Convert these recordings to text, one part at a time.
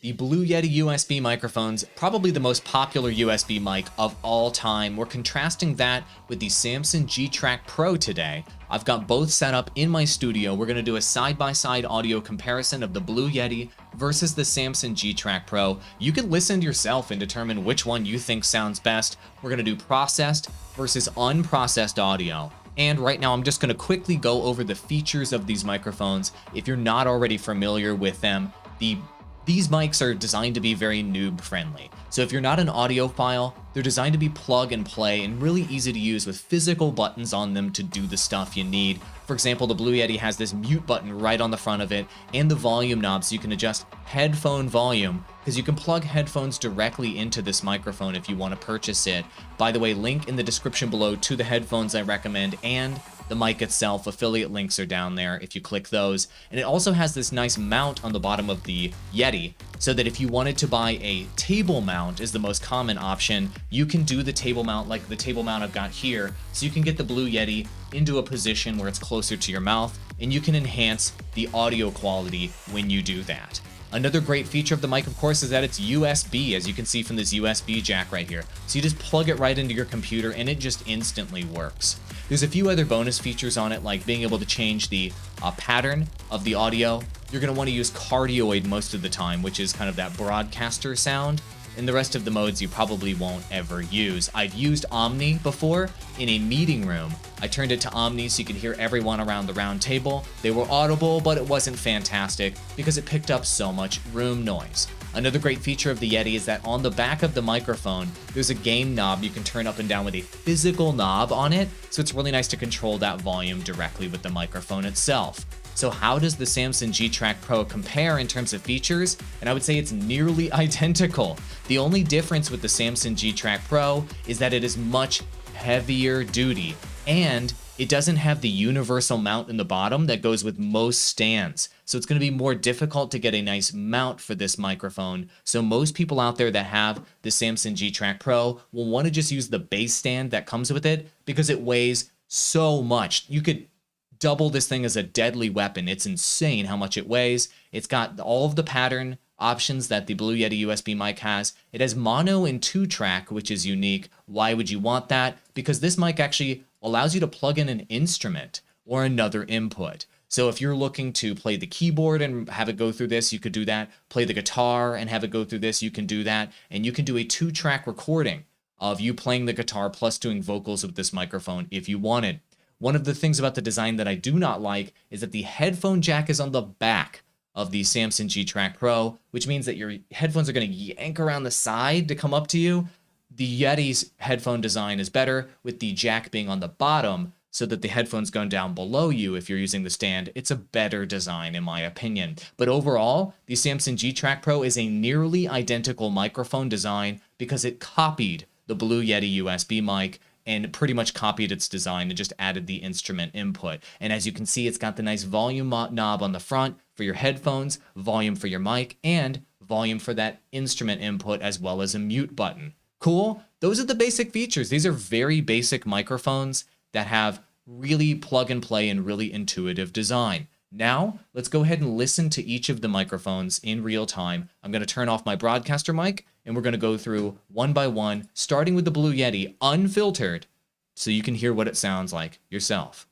The Blue Yeti USB microphone's probably the most popular USB mic of all time. We're contrasting that with the Samson G Track Pro today. I've got both set up in my studio. We're going to do a side-by-side audio comparison of the Blue Yeti versus the Samson G Track Pro. You can listen to yourself and determine which one you think sounds best. We're going to do processed versus unprocessed audio. And right now, I'm just going to quickly go over the features of these microphones. If you're not already familiar with them, these mics are designed to be very noob friendly. So if you're not an audiophile, they're designed to be plug and play and really easy to use with physical buttons on them to do the stuff you need. For example, the Blue Yeti has this mute button right on the front of it and the volume knob so you can adjust headphone volume, because you can plug headphones directly into this microphone if you want to purchase it. By the way, link in the description below to the headphones I recommend and the mic itself. Affiliate links are down there if you click those. And it also has this nice mount on the bottom of the Yeti, so that if you wanted to buy a table mount, is the most common option, you can do the table mount like the table mount I've got here, so you can get the Blue Yeti into a position where it's closer to your mouth, and you can enhance the audio quality when you do that. Another great feature of the mic, of course, is that it's USB, as you can see from this USB jack right here. So you just plug it right into your computer and it just instantly works. There's a few other bonus features on it, like being able to change the pattern of the audio. You're going to want to use cardioid most of the time, which is kind of that broadcaster sound. And the rest of the modes you probably won't ever use. I've used Omni before in a meeting room. I turned it to Omni so you could hear everyone around the round table. They were audible, but it wasn't fantastic because it picked up so much room noise. Another great feature of the Yeti is that on the back of the microphone, there's a gain knob you can turn up and down with a physical knob on it, so it's really nice to control that volume directly with the microphone itself. So how does the Samson G Track Pro compare in terms of features? And I would say it's nearly identical. The only difference with the Samson G Track Pro is that it is much heavier duty, and it doesn't have the universal mount in the bottom that goes with most stands. So it's going to be more difficult to get a nice mount for this microphone. So most people out there that have the Samson G Track Pro will want to just use the base stand that comes with it because it weighs so much. You could double this thing as a deadly weapon. It's insane how much it weighs. It's got all of the pattern options that the Blue Yeti USB mic has. It has mono and 2-track, which is unique. Why would you want that? Because this mic actually allows you to plug in an instrument or another input. So if you're looking to play the keyboard and have it go through this, you could do that. Play the guitar and have it go through this, you can do that. And you can do a 2-track recording of you playing the guitar plus doing vocals with this microphone if you wanted. One of the things about the design that I do not like is that the headphone jack is on the back of the Samson G Track Pro, which means that your headphones are going to yank around the side to come up to you. The Yeti's headphone design is better with the jack being on the bottom so that the headphones go down below you if you're using the stand. It's a better design in my opinion. But overall, the Samson G Track Pro is a nearly identical microphone design because it copied the Blue Yeti USB mic and pretty much copied its design and just added the instrument input. And as you can see, it's got the nice volume knob on the front for your headphones, volume for your mic, and volume for that instrument input, as well as a mute button. Cool? Those are the basic features. These are very basic microphones that have really plug and play and really intuitive design. Now, let's go ahead and listen to each of the microphones in real time. I'm going to turn off my broadcaster mic, and we're going to go through one by one, starting with the Blue Yeti, unfiltered, so you can hear what it sounds like yourself.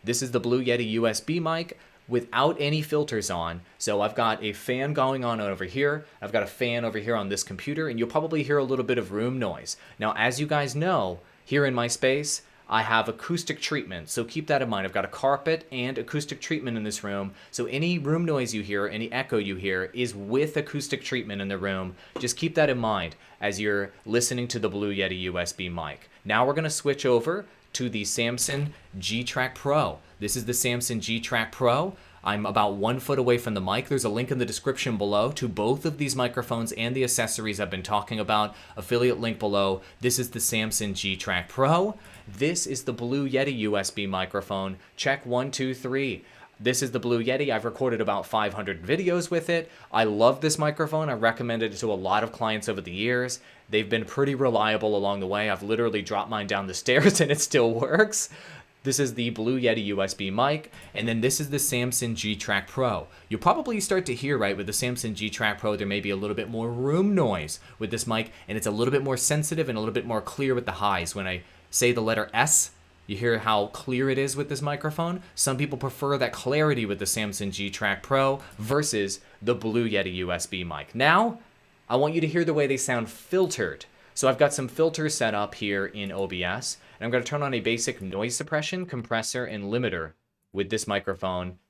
This is the Blue Yeti USB mic without any filters on. So I've got a fan going on over here. I've got a fan over here on this computer, and you'll probably hear a little bit of room noise. Now, as you guys know, here in my space, I have acoustic treatment, so keep that in mind. I've got a carpet and acoustic treatment in this room, so any room noise you hear, any echo you hear, is with acoustic treatment in the room. Just keep that in mind as you're listening to the Blue Yeti USB mic. Now we're going to switch over to the Samson G Track Pro. This is the Samson G Track Pro. I'm about 1 foot away from the mic. There's a link in the description below to both of these microphones and the accessories I've been talking about. Affiliate link below. This is the Samson G Track Pro. This is the Blue Yeti USB microphone. Check 1, 2, 3. This is the Blue Yeti. I've recorded about 500 videos with it. I love this microphone. I recommended it to a lot of clients over the years. They've been pretty reliable along the way. I've literally dropped mine down the stairs and it still works. This is the Blue Yeti USB mic, and then this is the Samson G Track Pro. You'll probably start to hear, right, with the Samson G Track Pro, there may be a little bit more room noise with this mic, and it's a little bit more sensitive and a little bit more clear with the highs. When I say the letter S, you hear how clear it is with this microphone. Some people prefer that clarity with the Samson G Track Pro versus the Blue Yeti USB mic. Now, I want you to hear the way they sound filtered. So I've got some filters set up here in OBS, and I'm going to turn on a basic noise suppression, compressor, and limiter with this microphone.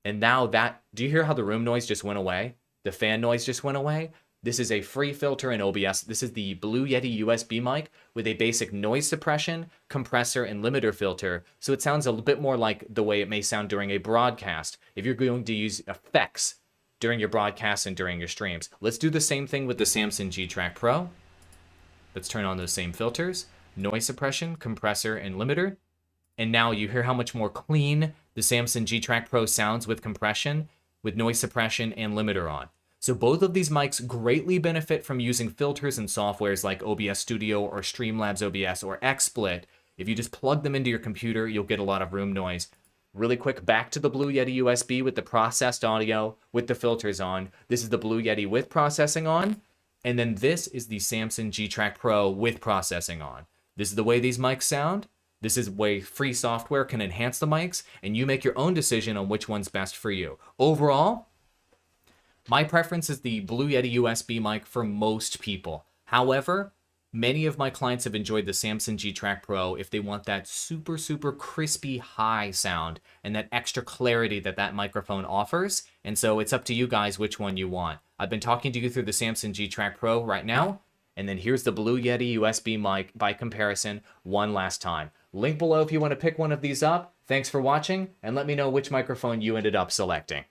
And now do you hear how the room noise just went away? The fan noise just went away? This is a free filter in OBS. This is the Blue Yeti USB mic with a basic noise suppression, compressor, and limiter filter. So it sounds a little bit more like the way it may sound during a broadcast if you're going to use effects during your broadcasts and during your streams. Let's do the same thing with the Samson G Track Pro. Let's turn on those same filters, noise suppression, compressor, and limiter. And now you hear how much more clean the Samson G Track Pro sounds with compression, with noise suppression, and limiter on. So both of these mics greatly benefit from using filters and softwares like OBS Studio or Streamlabs OBS or XSplit. If you just plug them into your computer, you'll get a lot of room noise. Really quick, back to the Blue Yeti USB with the processed audio with the filters on. This is the Blue Yeti with processing on. And then this is the Samson G Track Pro with processing on. This is the way these mics sound. This is the way free software can enhance the mics, and you make your own decision on which one's best for you. Overall, my preference is the Blue Yeti USB mic for most people. However, many of my clients have enjoyed the Samson G Track Pro if they want that super, super crispy high sound and that extra clarity that that microphone offers. And so it's up to you guys which one you want. I've been talking to you through the Samson G Track Pro right now. And then here's the Blue Yeti USB mic by comparison one last time. Link below if you want to pick one of these up. Thanks for watching, and let me know which microphone you ended up selecting.